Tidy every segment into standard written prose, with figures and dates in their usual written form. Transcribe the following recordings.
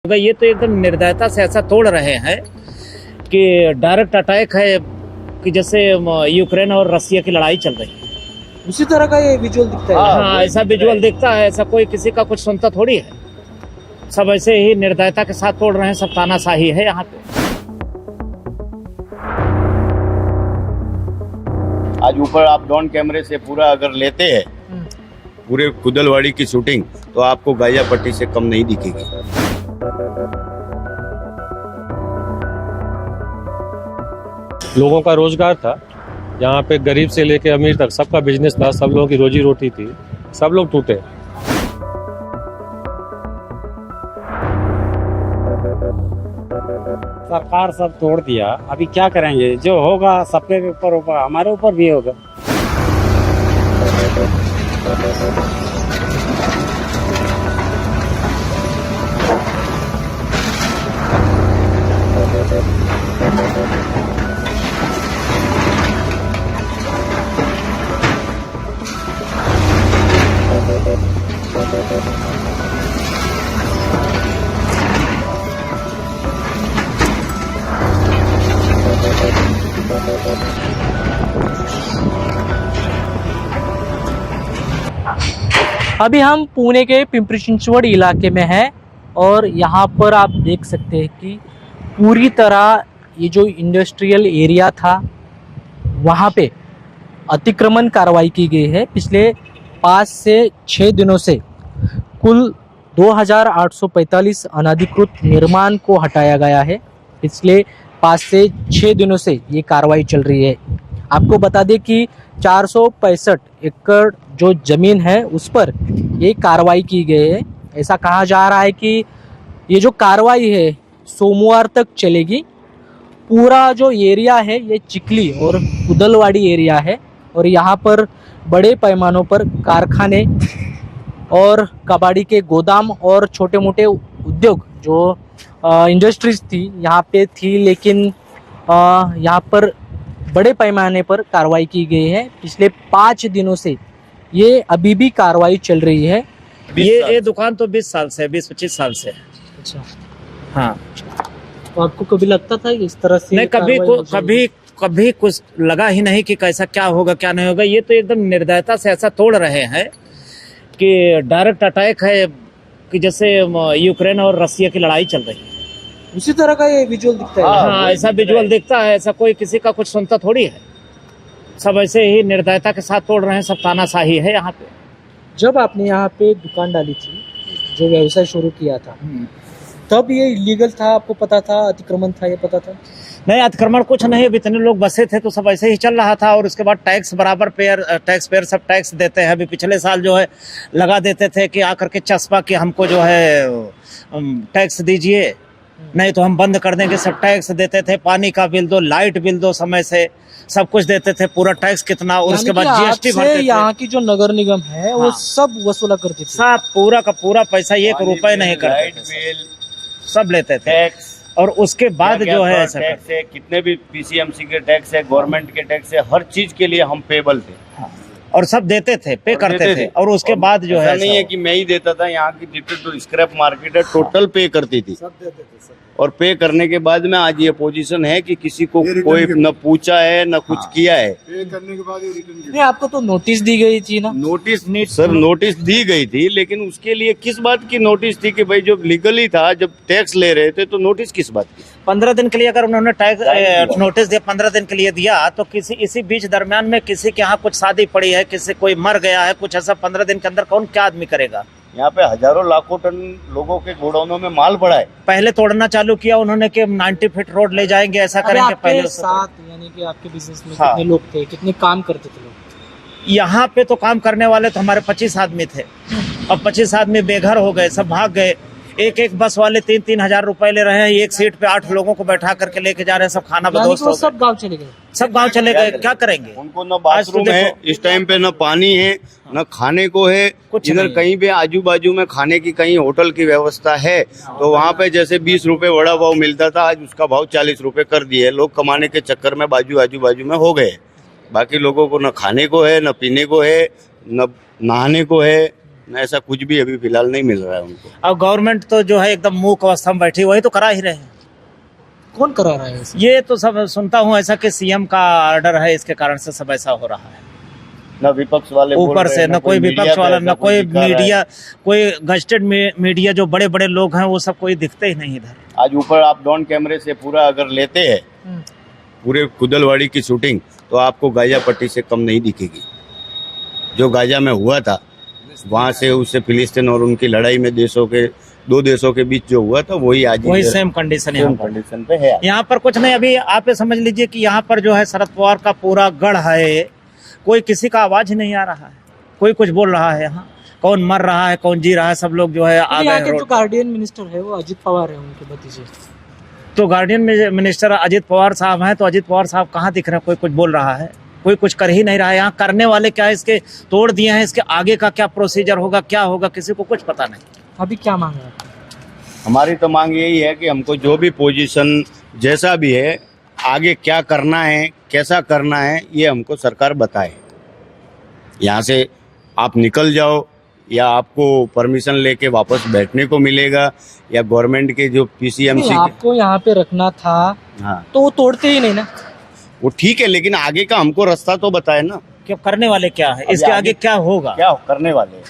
ये तो एकदम निर्दयता से ऐसा तोड़ रहे हैं कि डायरेक्ट अटैक है कि जैसे यूक्रेन और रसिया की लड़ाई चल रही है। उसी तरह का ये विजुअल दिखता है। हाँ, ऐसा विजुअल दिखता है। ऐसा कोई किसी का कुछ सुनता थोड़ी है। सब ऐसे ही निर्दयता के साथ तोड़ रहे हैं। सब तानाशाही है यहाँ पे। आज ऊपर आप ड्रोन कैमरे से पूरा अगर लेते हैं पूरे कुदलवाड़ी की शूटिंग, तो आपको गाजिया पट्टी से कम नहीं दिखेगी। लोगों का रोजगार था, यहाँ पे गरीब से लेके अमीर तक सबका बिजनेस था, सब लोगों की रोजी रोटी थी, सब लोग टूटे। सरकार सब तोड़ दिया, अभी क्या करेंगे? जो होगा सबके ऊपर होगा, हमारे ऊपर भी होगा। अभी हम पुणे के पिंपरी चिंचवड इलाके में हैं और यहाँ पर आप देख सकते हैं कि पूरी तरह ये जो इंडस्ट्रियल एरिया था वहाँ पे अतिक्रमण कार्रवाई की गई है। पिछले 5 से 6 दिनों से कुल 2845 अनधिकृत निर्माण को हटाया गया है। पिछले 5 से 6 दिनों से ये कार्रवाई चल रही है। आपको बता दें कि 465 एकड़ जो ज़मीन है उस पर ये कार्रवाई की गई है। ऐसा कहा जा रहा है कि ये जो कार्रवाई है सोमवार तक चलेगी। पूरा जो एरिया है ये चिखली और कुदलवाड़ी एरिया है और यहाँ पर बड़े पैमानों पर कारखाने और कबाड़ी के गोदाम और छोटे मोटे उद्योग जो इंडस्ट्रीज थी यहाँ पे थी, लेकिन यहाँ पर बड़े पैमाने पर कार्रवाई की गई है। पिछले 5 दिनों से ये अभी भी कार्रवाई चल रही है। ये दुकान तो 20 साल से 20-25 साल से है। अच्छा, हाँ। तो आपको कभी लगता था इस तरह से? नहीं, कभी कुछ लगा ही नहीं कि कैसा क्या होगा क्या नहीं होगा। ये तो एकदम निर्दयता से ऐसा तोड़ रहे हैं कि डायरेक्ट अटैक है कि जैसे यूक्रेन और रसिया की लड़ाई चल रही है। उसी तरह का ये विजुअल दिखता है। हाँ, ऐसा विजुअल दिखता है। ऐसा कोई किसी का कुछ सुनता थोड़ी है। सब ऐसे ही निर्दयता के साथ तोड़ रहे हैं। सब तानाशाही है यहाँ पे। जब आपने यहाँ पे दुकान डाली थी, जो व्यवसाय शुरू किया था, तब ये इलीगल था? आपको पता था अतिक्रमण था? ये पता था? नहीं, अतिक्रमण कुछ नहीं। अब इतने लोग बसे थे तो सब ऐसे ही चल रहा था। और उसके बाद टैक्स बराबर टैक्स पेयर सब टैक्स देते हैं। अभी पिछले साल जो है लगा देते थे कि आकर के चस्पा कि हमको जो है टैक्स दीजिए, नहीं तो हम बंद कर देंगे। सब टैक्स देते थे। पानी का बिल दो, लाइट बिल दो, समय से सब कुछ देते थे। पूरा टैक्स कितना, और उसके बाद जीएसटी भरते थे। यहाँ की जो नगर निगम है वो सब वसूला करती थी। सब पूरा का पूरा पैसा 1 रुपए नहीं करते थे, सब लेते थे। और उसके बाद जो है ऐसा टैक्स है, कितने भी पीसीएमसी के टैक्स है, गवर्नमेंट के टैक्स है, हर चीज के लिए हम पेबल थे। और सब देते थे, पे करते थे। और उसके बाद जो है नहीं है कि मैं ही देता था। यहाँ की जितनी तो स्क्रैप मार्केट है टोटल पे करती थी, सब देते थे। और पे करने के बाद में आज ये पोजीशन है कि किसी को कोई न पूछा है न कुछ किया है। पे करने के बाद नहीं, आपको तो नोटिस दी गई थी ना? नोटिस दी गई थी, लेकिन उसके लिए किस बात की नोटिस थी कि भाई जब लीगली था, जब टैक्स ले रहे थे, तो नोटिस किस बात की? 15 दिन के लिए अगर उन्होंने टैक्स नोटिस दिया, 15 दिन के लिए दिया, तो किसी इसी बीच दरमियान में किसी के यहाँ कुछ शादी पड़ी है, किसी कोई मर गया है, कुछ ऐसा 15 दिन के अंदर कौन क्या आदमी करेगा? यहाँ पे हजारों लाखों टन लोगों के गोडाउनों में माल पड़ा है। पहले तोड़ना चालू किया उन्होंने कि 90 फीट रोड ले जाएंगे, ऐसा करेंगे। पहले साथ यानी कि आपके बिजनेस में कितने लोग थे, कितने काम करते थे लोग? यहाँ पे तो काम करने वाले तो हमारे 25 आदमी थे। अब 25 आदमी बेघर हो गए, सब भाग गए। एक बस वाले 3-3 हजार रुपए ले रहे हैं। एक सीट पे 8 लोगों को बैठा करके लेके जा रहे हैं। सब खाना बदोश हो गए। सब गाँव चले गए। सब गांव चले गए। क्या करेंगे? उनको न बाथरूम है इस टाइम पे, न पानी है, न खाने को है। इधर कहीं भी आजू बाजू में खाने की कहीं होटल की व्यवस्था है तो वहाँ पे जैसे 20 रुपए वड़ा पाव मिलता था, आज उसका भाव 40 रुपए कर दिए। लोग कमाने के चक्कर में आजू बाजू में हो गए। बाकी लोगों को न खाने को है, न पीने को है, न नहाने को है, ऐसा कुछ भी अभी फिलहाल नहीं मिल रहा है उनको। अब गवर्नमेंट तो जो है एकदम मूक अवस्था में बैठी, वही तो करा ही रहे हैं। कौन करा रहा है इसे? ये तो सब सुनता हूँ ऐसा कि सीएम का ऑर्डर है, इसके कारण से सब ऐसा हो रहा है। ना विपक्ष वाले बोल ऊपर रहे से हैं, न कोई मीडिया विपक्ष पे वाला, ऐसा न कोई दिखा रहा है। मीडिया, कोई गजटेड मीडिया जो बड़े बड़े लोग हैं वो सब कोई दिखते ही नहीं इधर। आज ऊपर आप ड्रोन कैमरे से पूरा अगर लेते हैं पूरे कुदलवाड़ी की शूटिंग, तो आपको गाजा पट्टी से कम नहीं दिखेगी। जो गाजा में हुआ था वहां से उससे फिलिस्तीन और उनकी लड़ाई में दो देशों के बीच जो हुआ था वही आज वही सेम कंडीशन यहाँ पर। कंडीशन पे है। यहाँ पर कुछ नहीं। अभी आप ये समझ लीजिए कि यहाँ पर जो है शरद पवार का पूरा गढ़ है, कोई किसी का आवाज ही नहीं आ रहा है, कोई कुछ बोल रहा है। यहाँ कौन मर रहा है, कौन जी रहा है, सब लोग जो है आ यहाँ गए के जो रोड। गार्डियन मिनिस्टर है वो अजित पवार है, उनके भतीजे। तो गार्डियन मिनिस्टर अजित पवार साहब हैं, तो अजित पवार साहब कहाँ दिख रहे हैं? कोई कुछ बोल रहा है? कोई कुछ कर ही नहीं रहा है। यहाँ करने वाले क्या है, इसके तोड़ दिए हैं, इसके आगे का क्या प्रोसीजर होगा, क्या होगा, किसी को कुछ पता नहीं। अभी क्या मांग रहे हैं? हमारी तो मांग यही है कि हमको जो भी पोजीशन जैसा भी है, आगे क्या करना है, कैसा करना है, ये हमको सरकार बताए। यहाँ से आप निकल जाओ या आपको परमिशन लेके वापस बैठने को मिलेगा, या गवर्नमेंट के जो पीसीएमसी नहीं, आपको यहाँ पे रखना था हाँ तो वो तोड़ते ही नहीं ना। वो ठीक है, लेकिन आगे का हमको रास्ता तो बताए ना। क्या करने वाले क्या है, अभी इसके आगे आगे क्या होगा? क्या करने वाले हैं?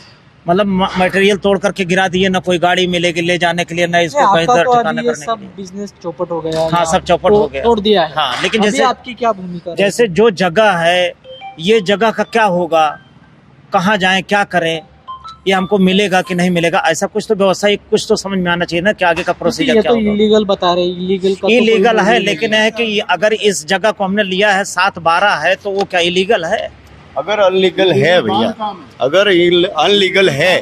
मतलब मटेरियल तोड़ करके गिरा दिए, ना कोई गाड़ी मिलेगी ले जाने के लिए, ना इसको कहीं आपका दर तो ठिकाना अभी ये करने के सब लिए। बिजनेस चौपट हो गया। हाँ, यहाँ सब चौपट हो गया। तोड़ दिया है। हाँ, लेकिन अभी जैसे आपकी क्या भूमिका रहेगी? जैसे जो जगह है, ये जगह का क्या होगा, कहाँ जाएं, क्या करें, ये हमको मिलेगा कि नहीं मिलेगा, ऐसा कुछ तो व्यवस्था, कुछ तो समझ में आना चाहिए ना कि आगे का ये प्रोसीजर क्या तो होगा। इलीगल बता रहे, इलीगल का तो इलीगल कोई है, नहीं लेकिन है कि अगर इस जगह को हमने लिया है 7/12 है, तो वो क्या इलीगल है? अगर अनलीगल है भैया, अगर अनलीगल है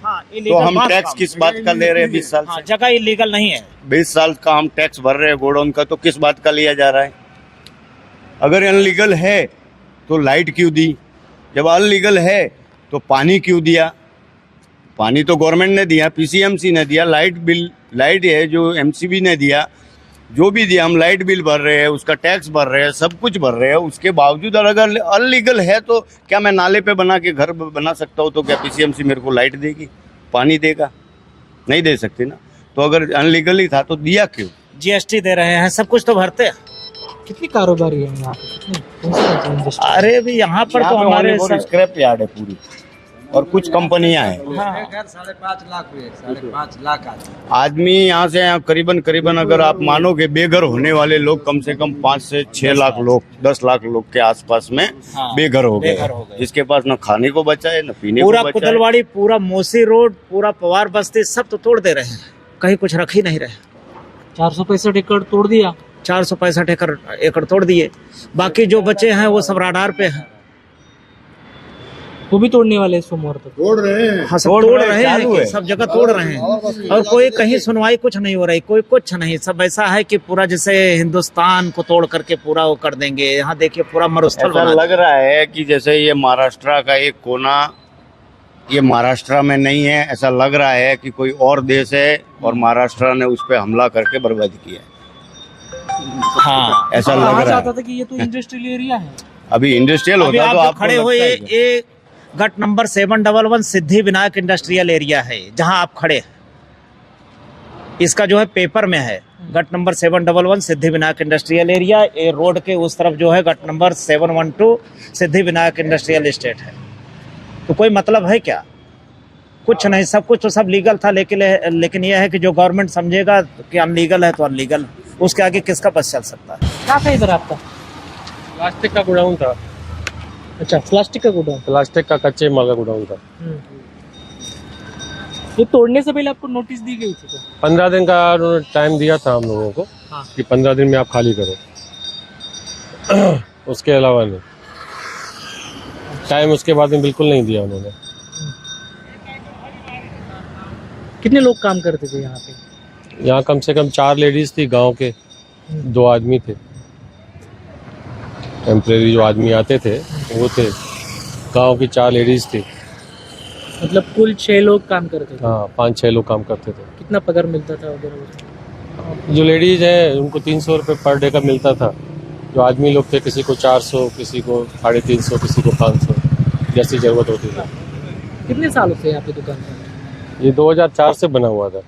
हाँ, तो illegal हम बात टैक्स काम। किस बात का ले रहे हैं? 20 साल हाँ, से जगह इलीगल नहीं है। 20 साल का हम टैक्स भर रहे हैं गोडाउन का, तो किस बात का लिया जा रहा है? अगर अनलीगल है तो लाइट क्यों दी? जब अनलीगल है तो पानी क्यों दिया? पानी तो गवर्नमेंट ने दिया, पीसीएमसी ने दिया। लाइट है जो एमसीबी ने दिया, जो भी दिया, हम लाइट बिल भर रहे हैं, उसका टैक्स भर रहे हैं, सब कुछ भर रहे हैं। उसके बावजूद अगर अनलीगल है तो क्या मैं नाले पे बना के घर बना सकता हूँ? तो क्या पीसीएमसी मेरे को लाइट देगी, पानी देगा? नहीं दे सकती ना। तो अगर अनलीगल ही था तो दिया क्यों? जीएसटी दे रहे हैं, सब कुछ तो भरते हैं। कितनी कारोबारी है यहाँ पे? कितनी? कौन सी इंडस्ट्री? अरे भी यहाँ पर तो हमारे स्क्रैप यार्ड है पूरी, और कुछ कंपनियां हैं। हाँ, 5.5 लाख आदमी यहाँ से करीबन अगर आप मानोगे बेघर होने वाले लोग कम से कम 5 से 6 लाख लोग, 10 लाख लोग के आसपास में हाँ, बेघर हो बेघर हो गए। गए, जिसके पास न खाने को बचा है न पीने को पूरा बचा है। कुदलवाड़ी, पूरा मोसी रोड, पूरा पवार बस्ती सब तो तोड़ दे रहे हैं, कहीं कुछ रख ही नहीं रहे। 465 एकड़ तोड़ दिया। 465 एकड़ तोड़ दिए। बाकी जो बचे हैं वो सब राडार पे हैं। वो भी तोड़ने वाले हैं सोमवार तक। हाँ, सब तोड़ तोड़ रहे हैं, रहे चालू हैं, है। सब जगह तोड़ रहे हैं, और कोई कहीं सुनवाई कुछ नहीं हो रही, कोई कुछ नहीं। सब ऐसा है कि पूरा जैसे हिंदुस्तान को तोड़ करके पूरा वो कर देंगे। यहाँ देखिए पूरा मरुस्थल ऐसा बना लग रहा है कि जैसे ये महाराष्ट्र का एक कोना, ये महाराष्ट्र में नहीं है। ऐसा लग रहा है कि कोई और देश है और महाराष्ट्र ने उस पर हमला करके बर्बाद किया है। हाँ, ऐसा कहा लग रहा जाता है। था कि ये तो इंडस्ट्रियल एरिया है। अभी इंडस्ट्रियल अभी होता आप तो जो आपको खड़े हुए लगता है क्या? ये गट number 711 Siddhi Vinayak industrial area है, जहां आप खड़े हैं। इसका जो है पेपर में है गट number 711 Siddhi Vinayak industrial area. ये रोड के उस तरफ जो है गट number 712 Siddhi Vinayak industrial estate है। तो कोई मतलब है क्या? कुछ नहीं, सब कुछ तो सब लीगल था, लेकिन यह है कि जो गवर्नमेंट समझेगा कि अनलीगल है तो अनलीगल, उसके आगे किसका बस चल सकता है? क्या था इधर आपका? प्लास्टिक का गोडाउन था, अच्छा, प्लास्टिक का गोडाउन। प्लास्टिक का कच्चे माल का गोडाउन था। ये तोड़ने से पहले आपको नोटिस दी गई थी क्या? 15 दिन का उन्होंने टाइम दिया था हम लोगों को हाँ। कि 15 दिन में आप खाली करो। उसके अलावा नहीं, टाइम उसके बाद में बिल्कुल नहीं दिया उन्होंने। कितने लोग काम करते थे यहाँ पे? यहाँ कम से कम 4 लेडीज थी, गांव के 2 आदमी थे। टेम्परेरी जो आदमी आते थे वो थे, गांव की 4 लेडीज थी। मतलब कुल 6 लोग काम करते थे। हाँ, 5-6 लोग काम करते थे। कितना पगार मिलता था वगैरह? जो लेडीज है उनको 300 रुपये पर डे का मिलता था। जो आदमी लोग थे, किसी को 400, किसी को 350, किसी को 500, जैसी जरूरत होती थी। कितने सालों से यहाँ पे दुकान है? ये 2004 से बना हुआ था।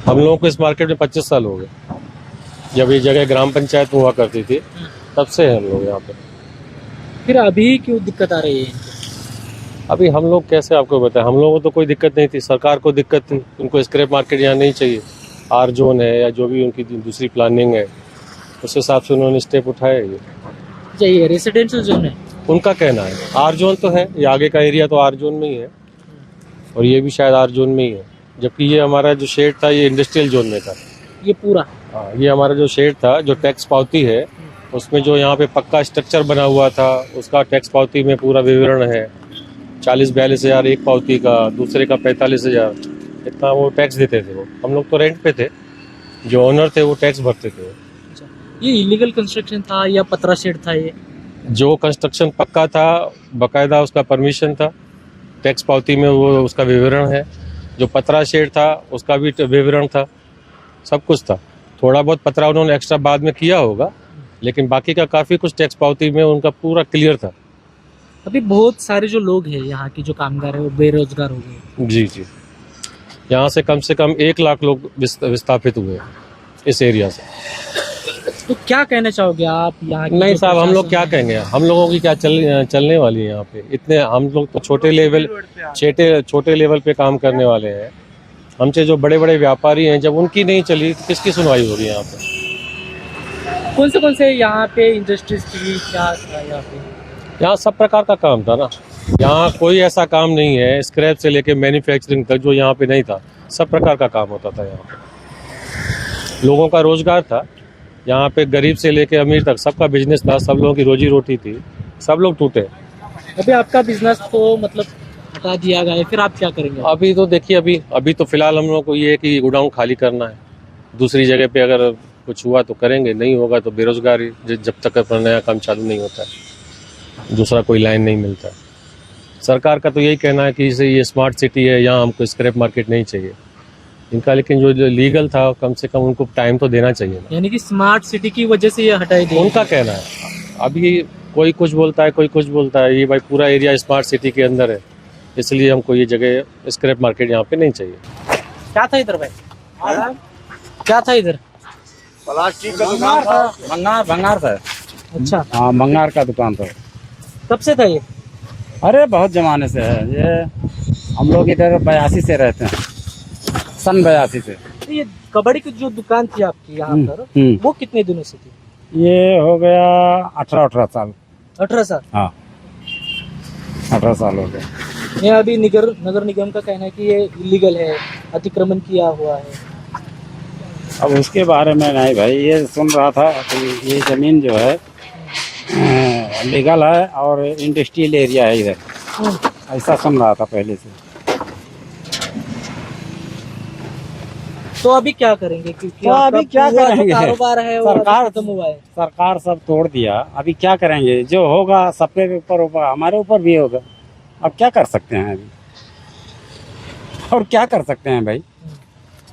हम लोगों को इस मार्केट में 25 साल हो गए। जब ये जगह ग्राम पंचायत हुआ करती थी तब से हैं हम लोग यहाँ पे। फिर अभी क्यों दिक्कत आ रही है? अभी हम लोग कैसे आपको बताएं, हम लोगों को तो कोई दिक्कत नहीं थी, सरकार को दिक्कत थी। उनको स्क्रैप मार्केट यहाँ नहीं चाहिए। आर जोन है या जो भी उनकी दूसरी प्लानिंग है उस हिसाब से उन्होंने स्टेप उठाए। ये चाहिए रेसिडेंशियल जोन है। उनका कहना है। आर जोन तो है, ये आगे का एरिया तो आर जोन में ही है और ये भी शायद आर जोन में ही है। जबकि ये हमारा जो शेड था ये इंडस्ट्रियल जोन में था। ये पूरा हाँ, ये हमारा जो शेड था, जो टैक्स पावती है उसमें जो यहाँ पे पक्का स्ट्रक्चर बना हुआ था उसका टैक्स पावती में पूरा विवरण है। 40-42 हज़ार एक पावती का, दूसरे का 45,000, इतना वो टैक्स देते थे। वो हम लोग तो रेंट पे थे, जो ओनर थे वो टैक्स भरते थे। ये इलीगल कंस्ट्रक्शन था या पतरा शेड था? ये जो कंस्ट्रक्शन पक्का था, बकायदा उसका परमिशन था, टैक्स पावती में वो उसका विवरण है। जो पतरा शेड था उसका भी विवरण था, सब कुछ था। थोड़ा बहुत पतरा उन्होंने एक्स्ट्रा बाद में किया होगा, लेकिन बाकी का काफ़ी कुछ टैक्स पावती में उनका पूरा क्लियर था। अभी बहुत सारे जो लोग हैं यहाँ के जो कामगार है वो बेरोजगार हो गए। जी जी, यहाँ से कम 1 लाख लोग विस्थापित हुए इस एरिया से। तो क्या कहना चाहोगे आप यहाँ की? नहीं साहब, हम लोग क्या कहेंगे, हम लोगों की क्या चलने वाली है यहाँ पे। इतने हम लोग तो छोटे लेवल पे काम करने वाले हैं। हमसे जो बड़े बड़े व्यापारी हैं, जब उनकी नहीं चली तो किसकी सुनवाई होगी यहाँ पे? कौन से यहाँ पे इंडस्ट्रीज थी? क्या था यहाँ पे? यहाँ सब प्रकार का काम था ना। यहाँ कोई ऐसा काम नहीं है स्क्रैप से लेके मैन्युफैक्चरिंग तक जो यहाँ पे नहीं था। सब प्रकार का काम होता था यहाँ पे। लोगों का रोजगार था यहाँ पे, गरीब से लेके अमीर तक सबका बिजनेस था, सब लोगों की रोजी रोटी थी। सब लोग टूटे। अभी आपका बिजनेस तो मतलब हटा दिया गया है, फिर आप क्या करेंगे? अभी तो देखिए, अभी तो फिलहाल हम लोग को ये है कि गोडाउन खाली करना है। दूसरी जगह पे अगर कुछ हुआ तो करेंगे, नहीं होगा तो बेरोजगारी, जब तक अपना नया काम चालू नहीं होता है, दूसरा कोई लाइन नहीं मिलता है। सरकार का तो यही कहना है कि ये स्मार्ट सिटी है, यहाँ हमको स्क्रैप मार्केट नहीं चाहिए इनका। लेकिन जो लीगल था, कम से कम उनको टाइम तो देना चाहिए ना। यानी कि स्मार्ट सिटी की वजह से ये हटाई दी। उनका कहना है। अभी कोई कुछ बोलता है, कोई कुछ बोलता है। ये भाई पूरा एरिया स्मार्ट सिटी के अंदर है, इसलिए हमको ये जगह स्क्रैप मार्केट यहाँ पे नहीं चाहिए। क्या था इधर भाई? क्या था इधर? प्लास्टिक का दुकान था, भंगार था। अच्छा, हाँ, भंगार का दुकान था। कब से था ये? अरे बहुत जमाने से है ये। हम लोग इधर 82 से रहते हैं, सन 82 से। तो ये कबड्डी की जो दुकान थी आपकी यहाँ पर, वो कितने दिनों से थी? ये हो गया 18 साल। 18 साल? हाँ, 18 साल हो गए। ये अभी नगर निगम का कहना है कि ये इलीगल है, अतिक्रमण किया हुआ है। अब उसके बारे में नहीं भाई, ये सुन रहा था कि ये जमीन जो है लीगल है और इंडस्ट्रियल एरिया है इधर, ऐसा सुन रहा था पहले से। तो अभी क्या करेंगे? क्योंकि तो अभी क्या पूरा जो करेंगे? कारोबार है वो सरकार खत्म हुआ है। सरकार सब तोड़ दिया, अभी क्या करेंगे? जो होगा सबके ऊपर होगा, हमारे ऊपर भी होगा। अब क्या कर सकते हैं अभी, और क्या कर सकते हैं भाई?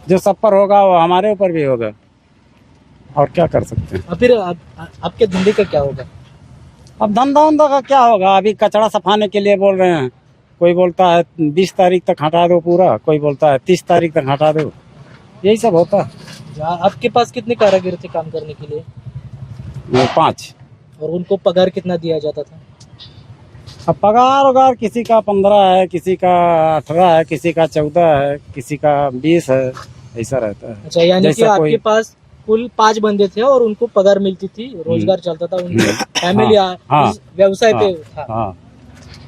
जो सब पर होगा वो हमारे ऊपर भी होगा, और क्या कर सकते हैं? और फिर आपके धंधे का क्या होगा? अब धंधा उंधा का क्या होगा? अभी कचरा सफाने के लिए बोल रहे हैं, कोई बोलता है 20 तारीख तक हटा दो पूरा, कोई बोलता है 30 तारीख तक हटा दो, यही सब होता है। आपके पास कितने कारीगर थे काम करने के लिए? 5। और उनको पगार कितना दिया जाता था? अब पगार वगार किसी का 15 है, किसी का 18 है, किसी का 14 है, किसी का 20 है, ऐसा रहता है। अच्छा, यानी कि जैसा आपके कोई- पास कुल 5 बंदे थे और उनको पगार मिलती थी, रोजगार चलता था, उनकी फैमिली हाँ, इस व्यवसाय पे था। हाँ,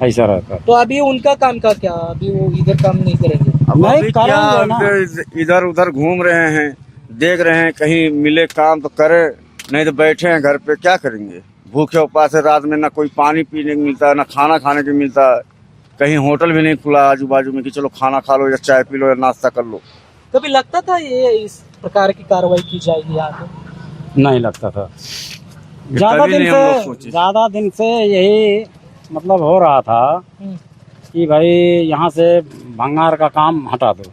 ऐसा रहता है। तो अभी उनका काम का क्या? अभी वो इधर काम नहीं करेंगे? नहीं करेंगे ना। इधर उधर घूम रहे हैं, देख रहे हैं, कहीं मिले काम तो करे, नहीं तो बैठे हैं घर पे, क्या करेंगे? भूखे उपास है, रात में ना कोई पानी पीने को मिलता है, ना खाना खाने को मिलता है। कहीं होटल भी नहीं खुला आजू बाजू में कि चलो खाना खा लो या चाय पी लो या नाश्ता कर लो। कभी लगता था ये इस प्रकार की कार्रवाई की जाएगी यहाँ पे? नहीं लगता था। कभी नहीं हम लोग सोचे। ज्यादा दिन से यही मतलब हो रहा था कि भाई यहाँ से भंगार का काम हटा दो,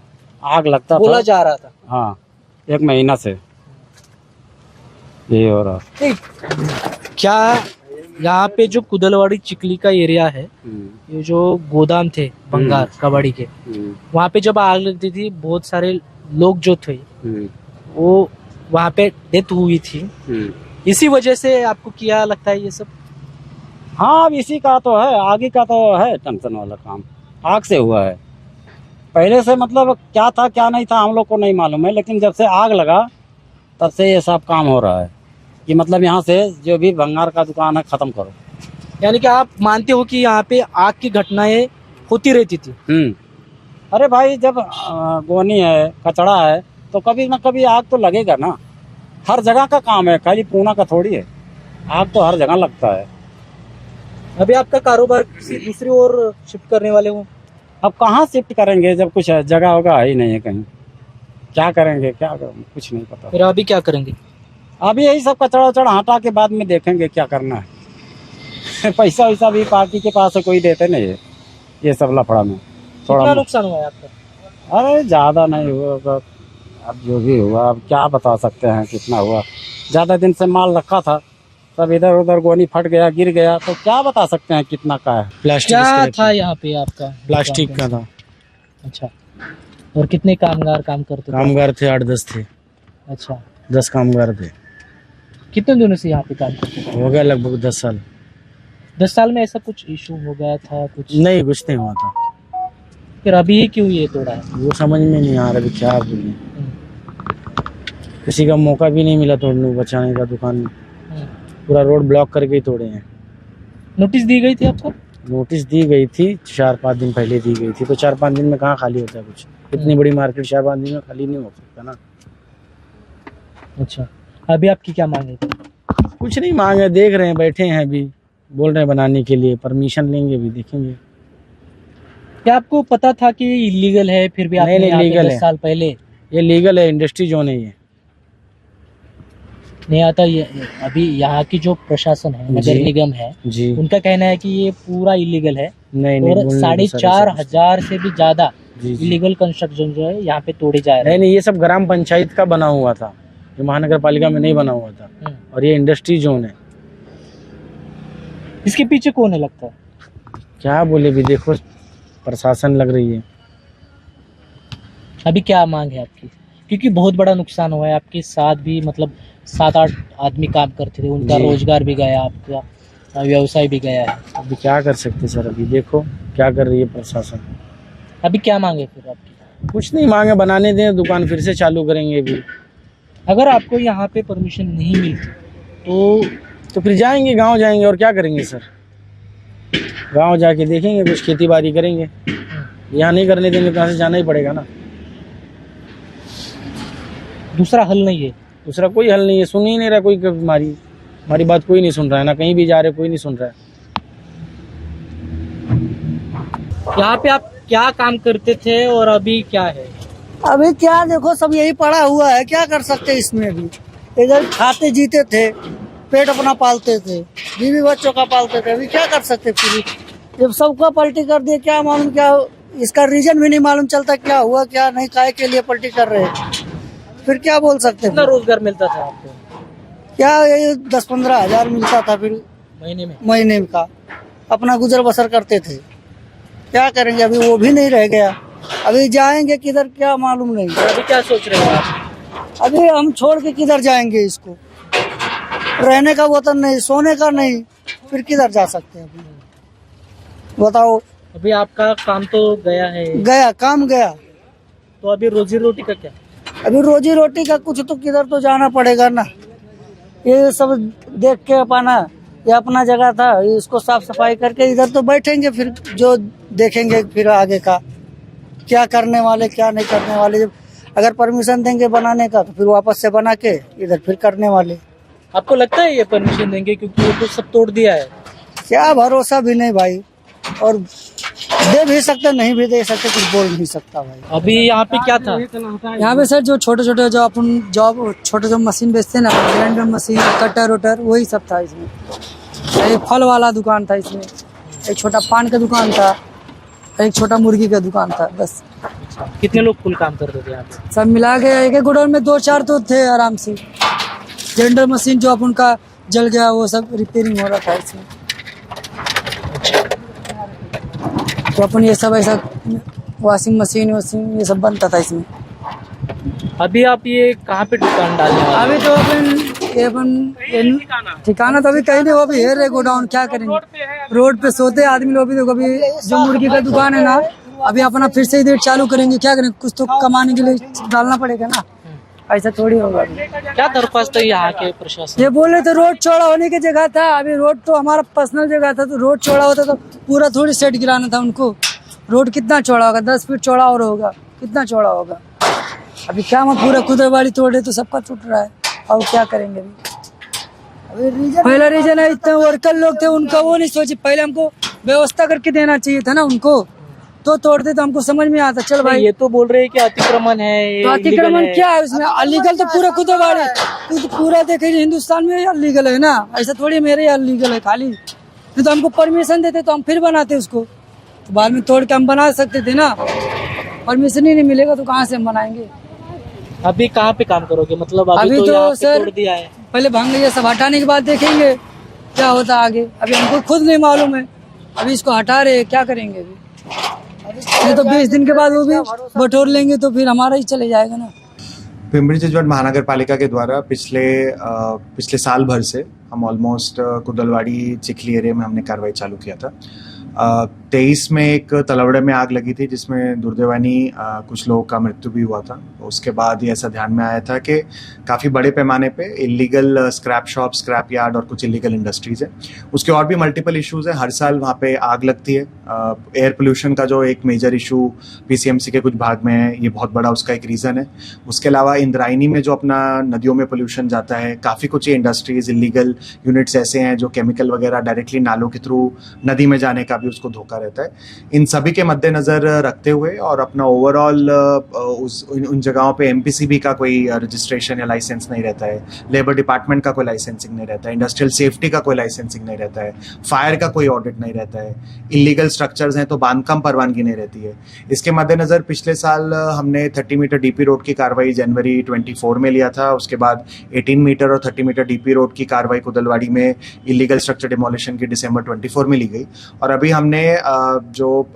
आग लगता था, बोला जा रहा था। हाँ, 1 महीना से यही हो रहा। नहीं, क्या यहाँ पे जो कुदलवाड़ी चिकली का एरिया है, ये जो गोदाम थे बंगार कबाड़ी के, वहाँ पे जब आग लगती थी बहुत सारे लोग जो थे वो वहाँ पे डेथ हुई थी। इसी वजह से आपको क्या लगता है ये सब? हाँ, अब इसी का तो है, आगे का तो है टेंशन वाला काम, आग से हुआ है। पहले से मतलब क्या था क्या नहीं था हम लोग को नहीं मालूम है, लेकिन जब से आग लगा तब से ये सब काम हो रहा है कि मतलब यहाँ से जो भी भंगार का दुकान है खत्म करो। यानी कि आप मानते हो कि यहाँ पे आग की घटनाएं होती रहती थी? अरे भाई, जब गोनी है, कचड़ा है, तो कभी ना कभी आग तो लगेगा ना। हर जगह का काम है, खाली पूना का थोड़ी है, आग तो हर जगह लगता है। अभी आपका कारोबार किसी दूसरी ओर शिफ्ट करने वाले हो? अब कहाँ शिफ्ट करेंगे जब कुछ जगह होगा ही नहीं है कहीं, क्या करेंगे, क्या करेंगे, कुछ नहीं पता। फिर अभी क्या करेंगे? अभी यही सब कचड़ा उचड़ा हटा के बाद में देखेंगे क्या करना है। पैसा वैसा भी पार्टी के पास से कोई देते नहीं है, ये सब लफड़ा में कितना थोड़ा। नुकसान हुआ है आपका? अरे ज्यादा नहीं हुआ, अब जो भी हुआ अब क्या बता सकते हैं कितना हुआ। ज्यादा दिन से माल रखा था, सब इधर उधर गोनी फट गया, गिर गया, तो क्या बता सकते हैं कितना का है। प्लास्टिक क्या था यहाँ पे आपका? प्लास्टिक का था। अच्छा, और कितने कामगार काम करते थे? कामगार थे 8-10 थे, अच्छा, 10 कामगार थे। कितने दिनों से यहाँ पे काम करते थे? हो गया लगभग 10 साल। 10 साल में ऐसा कुछ इशू हो गया था कुछ? नहीं, कुछ नहीं हुआ था। फिर अभी क्यों ये तोड़ा है? वो समझ में नहीं आ रहा अभी क्या बोले। किसी का मौका भी नहीं मिला तोड़ने बचाने का, दुकान पूरा रोड ब्लॉक करके ही तोड़े हैं। नोटिस दी गई थी आपको? नोटिस दी गई थी 4-5 दिन पहले दी गई थी, तो 4-5 दिन में कहाँ खाली होता है कुछ। इतनी बड़ी मार्केट 4-5 दिन में खाली नहीं हो सकता ना। अच्छा, अभी आपकी क्या मांग है? कुछ नहीं मांगे, देख रहे हैं, बैठे हैं, अभी बोल रहे हैं बनाने के लिए, परमिशन लेंगे, भी देखेंगे। क्या आपको पता था कि ये इलीगल है फिर भी आपने नहीं, यहाँ पे लीगल 10 है। साल पहले? ये लीगल है, इंडस्ट्री जोन है ये। नहीं आता ये। अभी यहाँ की जो प्रशासन है, नगर जी। निगम है, जी उनका कहना है कि ये पूरा इलीगल है नहीं और बोलने दो, 4,500 से भी ज्यादा जी जी। इलीगल कंस्ट्रक्शन जो है यहाँ पे तोड़े जा रहे नहीं हैं। नहीं, ये सब ग्राम पंचायत का बना हुआ था, ये महानगर पालिका में नहीं बना हुआ था, और ये इंडस्ट्री जोन है। इसके पीछे कौन है लगता है? क्या बोले, भी देखो प्रशासन लग रही है। अभी क्या मांग है आपकी? क्योंकि बहुत बड़ा नुकसान हुआ है, आपके साथ भी मतलब 7-8 आदमी काम करते थे, उनका जी। रोजगार भी गया, आपका व्यवसाय भी गया है। अभी क्या कर सकते सर, अभी देखो क्या कर रही है प्रशासन। अभी क्या मांगे फिर आपकी? कुछ नहीं मांगे, बनाने दें, दुकान फिर से चालू करेंगे अभी। अगर आपको यहाँ पे परमिशन नहीं मिलती तो फिर जाएंगे, गांव जाएंगे, और क्या करेंगे सर। गांव जाके देखेंगे, कुछ खेती बाड़ी करेंगे। यहाँ नहीं करने देंगे तो यहाँ से जाना ही पड़ेगा ना। दूसरा हल नहीं है? दूसरा कोई हल नहीं है, सुन ही नहीं रहा कोई। हमारी बात कोई नहीं सुन रहा है ना, कहीं भी जा रहे कोई नहीं सुन रहा है। यहाँ पे आप क्या काम करते थे और अभी क्या है? अभी क्या देखो, सब यही पड़ा हुआ है, क्या कर सकते हैं इसमें भी। इधर खाते जीते थे, पेट अपना पालते थे, बीवी बच्चों का पालते थे, अभी क्या कर सकते फिर। जब सबका पलटी कर दिए, क्या मालूम, क्या इसका रीजन भी नहीं मालूम चलता, क्या हुआ क्या नहीं, काहे के लिए पलटी कर रहे हैं, फिर क्या बोल सकते कितना हैं। रोजगार मिलता था आपको क्या ये 10-15 हजार मिलता था, फिर महीने में? महीने का अपना गुजर बसर करते थे। क्या करेंगे, अभी वो भी नहीं रह गया। अभी जाएंगे किधर क्या मालूम नहीं। अभी क्या सोच रहे हो आप? अभी हम छोड़ के किधर जाएंगे इसको, रहने का वतन नहीं, सोने का नहीं, फिर किधर जा सकते हैं अभी बताओ। अभी आपका काम तो गया है, गया काम गया, तो अभी रोजी रोटी का क्या? अभी रोजी रोटी का कुछ तो किधर तो जाना पड़ेगा ना। ये सब देख के अपना, ये अपना जगह था, इसको साफ सफाई करके इधर तो बैठेंगे, फिर जो देखेंगे फिर आगे का क्या करने वाले क्या नहीं करने वाले। जब अगर परमिशन देंगे बनाने का तो फिर वापस से बना के इधर फिर करने वाले। आपको लगता है ये परमिशन देंगे? क्योंकि वो तो सब तोड़ दिया है। क्या भरोसा भी नहीं भाई, और दे भी सकते नहीं भी दे सकते, कुछ बोल नहीं सकता भाई। अभी यहाँ पे क्या था? यहाँ पे सर जो छोटे छोटे जो अपन जॉब छोटे जो मशीन बेचते हैं ना, ग्राइंडर मशीन, कटर वटर, वही सब था इसमें। एक फल वाला दुकान था इसमें, एक छोटा पान का दुकान था, एक छोटा मुर्गी का दुकान था, बस। कितने लोग कुल काम करते थे यहाँ पे? सब मिला के एक गोडाउन में 2-4 तो थे आराम से। ग्राइंडर मशीन जो अपन का जल गया, वो सब रिपेयरिंग हो रहा था इसमें। तो अपन ये सब ऐसा वॉशिंग मशीन ये सब बनता था इसमें। अभी आप ये कहाँ पे दुकान डालने वाले अभी तो अपन ठिकाना तो अभी कहीं नहीं, वो भी है रे गोडाउन, क्या करेंगे, रोड पे सोते आदमी लोग भी। तो कभी जो मुर्गी का दुकान है ना, अभी अपना फिर से इधर चालू करेंगे, क्या करेंगे, कुछ तो कमाने के लिए डालना पड़ेगा ना, ऐसा थोड़ी होगा। क्या दरख्वास्त है यहाँ के प्रशासन? ये बोले तो रोड चौड़ा होने की जगह था, अभी रोड तो हमारा पर्सनल जगह था, तो रोड चौड़ा होता तो पूरा थोड़ी सेट गिराना था उनको। रोड कितना चौड़ा होगा, 10 फीट चौड़ा और होगा, कितना चौड़ा होगा। अभी क्या हम पूरा कुदरवाड़ी तोड़े तो सबका टूट रहा है, और क्या करेंगे अभी। पहला रीजन है, इतने वर्कर लोग थे, उनका वो नहीं सोचे, पहले हमको व्यवस्था करके देना चाहिए था ना उनको, तो तोड़ते तो हमको समझ में आता। चल भाई, ये तो बोल रहे हैं कि अतिक्रमण है, तो अतिक्रमण क्या है उसमें? अलीगल तो पूरा कुदरवाड़ी पूरा देखे हिंदुस्तान में अलीगल है ना, ऐसा थोड़ी मेरे अलीगल है खाली। नहीं तो हमको परमिशन देते तो हम फिर बनाते उसको, तो बाद में तोड़ के हम बना सकते थे ना। परमिशन ही नहीं मिलेगा तो कहाँ से हम बनाएंगे। अभी कहाँ पे काम करोगे, मतलब अभी तो यहाँ पे सर तोड़ दिया है। पहले भांग ये सब हटाने के बाद देखेंगे क्या होता आगे। अभी हमको खुद नहीं मालूम है, अभी इसको हटा रहे, क्या करेंगे अभी। तो 20 दिन के बाद वो भी बटोर लेंगे तो फिर हमारा ही चले जाएगा ना। पिंपरी चिंचवड महानगर पालिका के द्वारा पिछले साल भर से हम ऑलमोस्ट कुदलवाड़ी चिखली एरिया में हमने कार्रवाई चालू किया था। 23 में एक तलवड़े में आग लगी थी जिसमें दुर्दैवानी कुछ लोगों का मृत्यु भी हुआ था। उसके बाद ये ऐसा ध्यान में आया था कि काफ़ी बड़े पैमाने पे illegal scrap shop, scrap yard और कुछ इलीगल इंडस्ट्रीज़ हैं। उसके और भी मल्टीपल इश्यूज़ हैं, हर साल वहाँ पे आग लगती है। एयर पोल्यूशन का जो एक मेजर इशू PCMC के कुछ भाग में है, ये बहुत बड़ा उसका एक रीज़न है। उसके अलावा इंद्रायणी में जो अपना नदियों में पोल्यूशन जाता है, काफ़ी कुछ इंडस्ट्रीज़, इलीगल यूनिट्स ऐसे हैं जो केमिकल वगैरह डायरेक्टली नालों के थ्रू नदी में जाने का भी उसको धोखा रहता है। इन सभी के मद्देनजर रखते हुए और अपना ओवरऑल उन जगहों पे MPCB का कोई रजिस्ट्रेशन या लाइसेंस नहीं रहता है, लेबर डिपार्टमेंट का कोई लाइसेंसिंग नहीं रहता है, इंडस्ट्रियल सेफ्टी का कोई लाइसेंसिंग नहीं रहता है, फायर का कोई ऑडिट नहीं रहता है, इलीगल स्ट्रक्चर्स हैं तो बांधकाम परवानगी नहीं रहती है। इसके मद्देनजर पिछले साल हमने 30 मीटर DP रोड की कार्रवाई जनवरी 24 में लिया था। उसके बाद 18 मीटर और 30 मीटर DP रोड की कार्रवाई कुदलवाड़ी में इलीगल स्ट्रक्चर डिमोलिशन की दिसंबर 24 में ली गई। और अभी हमने जो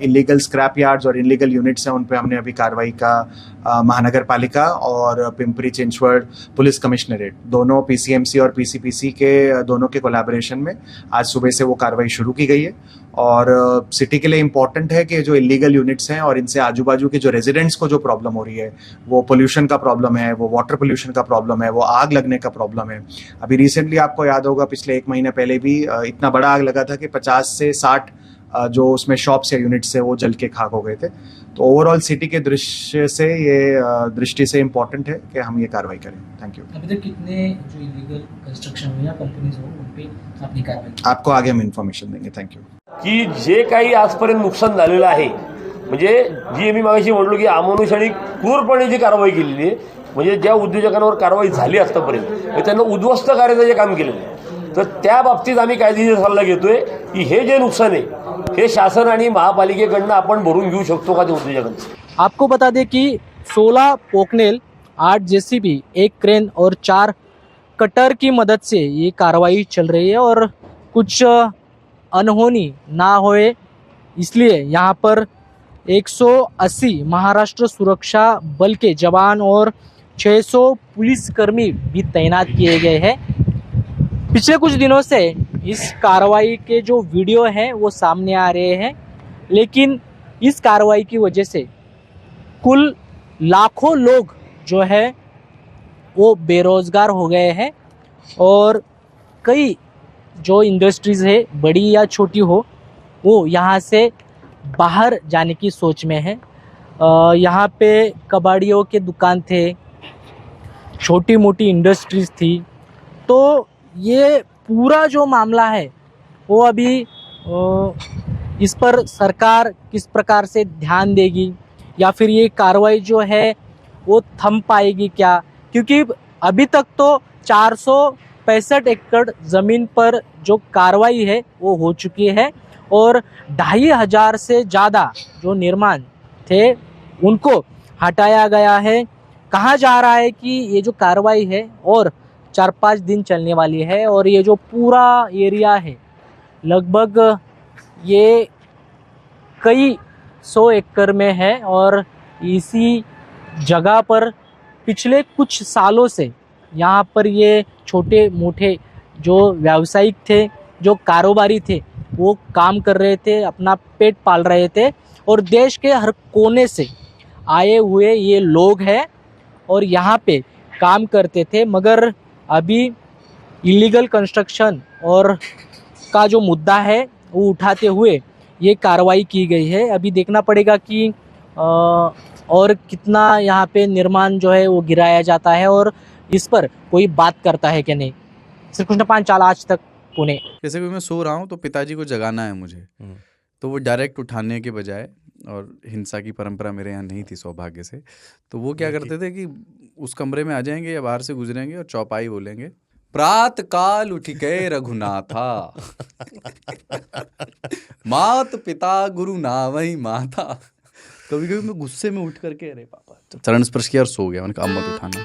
इलीगल स्क्रैप यार्ड्स और इलीगल यूनिट्स हैं उन पे हमने अभी कार्रवाई का महानगर पालिका और पिंपरी चिंचवड पुलिस कमिश्नरेट दोनों PCMC और PCPC के दोनों के कोलैबोरेशन में आज सुबह से वो कार्रवाई शुरू की गई है। और सिटी के लिए इम्पॉर्टेंट है कि जो इलीगल यूनिट्स हैं और इनसे आजू बाजू के जो रेजिडेंट्स को जो प्रॉब्लम हो रही है, वो पोल्यूशन का प्रॉब्लम है, वो वाटर पोल्यूशन का प्रॉब्लम है, वो आग लगने का प्रॉब्लम है। अभी रिसेंटली आपको याद होगा पिछले 1 महीने पहले भी इतना बड़ा आग लगा था कि 50 से 60 जो उसमें शॉप्स या यूनिट्स है वो जल के खाक हो गए थे। तो ओवरऑल सिटी के दृष्टि से इम्पोर्टेंट है कि हम ये कार्रवाई करें। Thank you. अभी तक कितने जो इलीगल कंस्ट्रक्शन हुए या कंपनीज हो उन पे आपने कार्रवाई की? आपको आगे हम इन्फॉर्मेशन देंगे। Thank you. की जे काही आजपर्यंत नुकसान झालेलं आहे, म्हणजे जी मी मागाशी म्हटलो की अमानुष आणि क्रूरपणे जी कारवाई केलेली आहे, म्हणजे ज्या उद्योजकांवर कारवाई झाली आतापर्यंत त्यांना उद्ध्वस्त करायचं जे काम केलेलं आहे, तर त्या बाबतीत आम्ही कायदेशीर सल्ला घेतोय की हे जे नुकसान आहे हे शासन आणि महापालिकेकडनं आपण भरून घेऊ शकतो का ते उद्योजकांचं। आपको बता दें कि 16 पोकनेल, 8 JCB, 1 क्रेन और 4 कटर की मदद से ये कार्रवाई चल रही है और कुछ अनहोनी ना होए इसलिए यहाँ पर 180 महाराष्ट्र सुरक्षा बल के जवान और 600 पुलिसकर्मी भी तैनात किए गए हैं। पिछले कुछ दिनों से इस कार्रवाई के जो वीडियो हैं वो सामने आ रहे हैं, लेकिन इस कार्रवाई की वजह से कुल लाखों लोग जो है वो बेरोज़गार हो गए हैं और कई जो इंडस्ट्रीज़ है, बड़ी या छोटी हो, वो यहाँ से बाहर जाने की सोच में है। यहाँ पे कबाड़ियों के दुकान थे, छोटी मोटी इंडस्ट्रीज़ थी, तो ये पूरा जो मामला है वो अभी इस पर सरकार किस प्रकार से ध्यान देगी या फिर ये कार्रवाई जो है वो थम पाएगी क्या, क्योंकि अभी तक तो 465 एकड़ ज़मीन पर जो कार्रवाई है वो हो चुकी है और 2500 से ज़्यादा जो निर्माण थे उनको हटाया गया है। कहा जा रहा है कि ये जो कार्रवाई है और 4-5 दिन चलने वाली है और ये जो पूरा एरिया है लगभग ये कई 100 एकड़ में है और इसी जगह पर पिछले कुछ सालों से यहाँ पर ये छोटे मोटे जो व्यावसायिक थे, जो कारोबारी थे, वो काम कर रहे थे, अपना पेट पाल रहे थे और देश के हर कोने से आए हुए ये लोग हैं और यहाँ पे काम करते थे। मगर अभी इलीगल कंस्ट्रक्शन और का जो मुद्दा है वो उठाते हुए ये कार्रवाई की गई है। अभी देखना पड़ेगा कि और कितना यहाँ पे निर्माण जो है वो गिराया जाता है और इस पर कोई बात करता है कि नहीं। श्री कृष्ण पांचाल, आज तक, पुणे। जैसे कि मैं सो रहा हूँ तो पिताजी को जगाना है मुझे, तो वो डायरेक्ट उठाने के बजाय, और हिंसा की परंपरा मेरे यहाँ नहीं थी सौभाग्य से, तो वो क्या करते थे कि उस कमरे में आ जाएंगे या बाहर से गुजरेंगे और चौपाई बोलेंगे, प्रात काल उठ गए रघुनाथा मात पिता गुरु नावही माता। कभी कभी मैं गुस्से में उठ करके अरे पापा चरण स्पर्श किया और सो गया। मैंने कहा अब मत उठाना।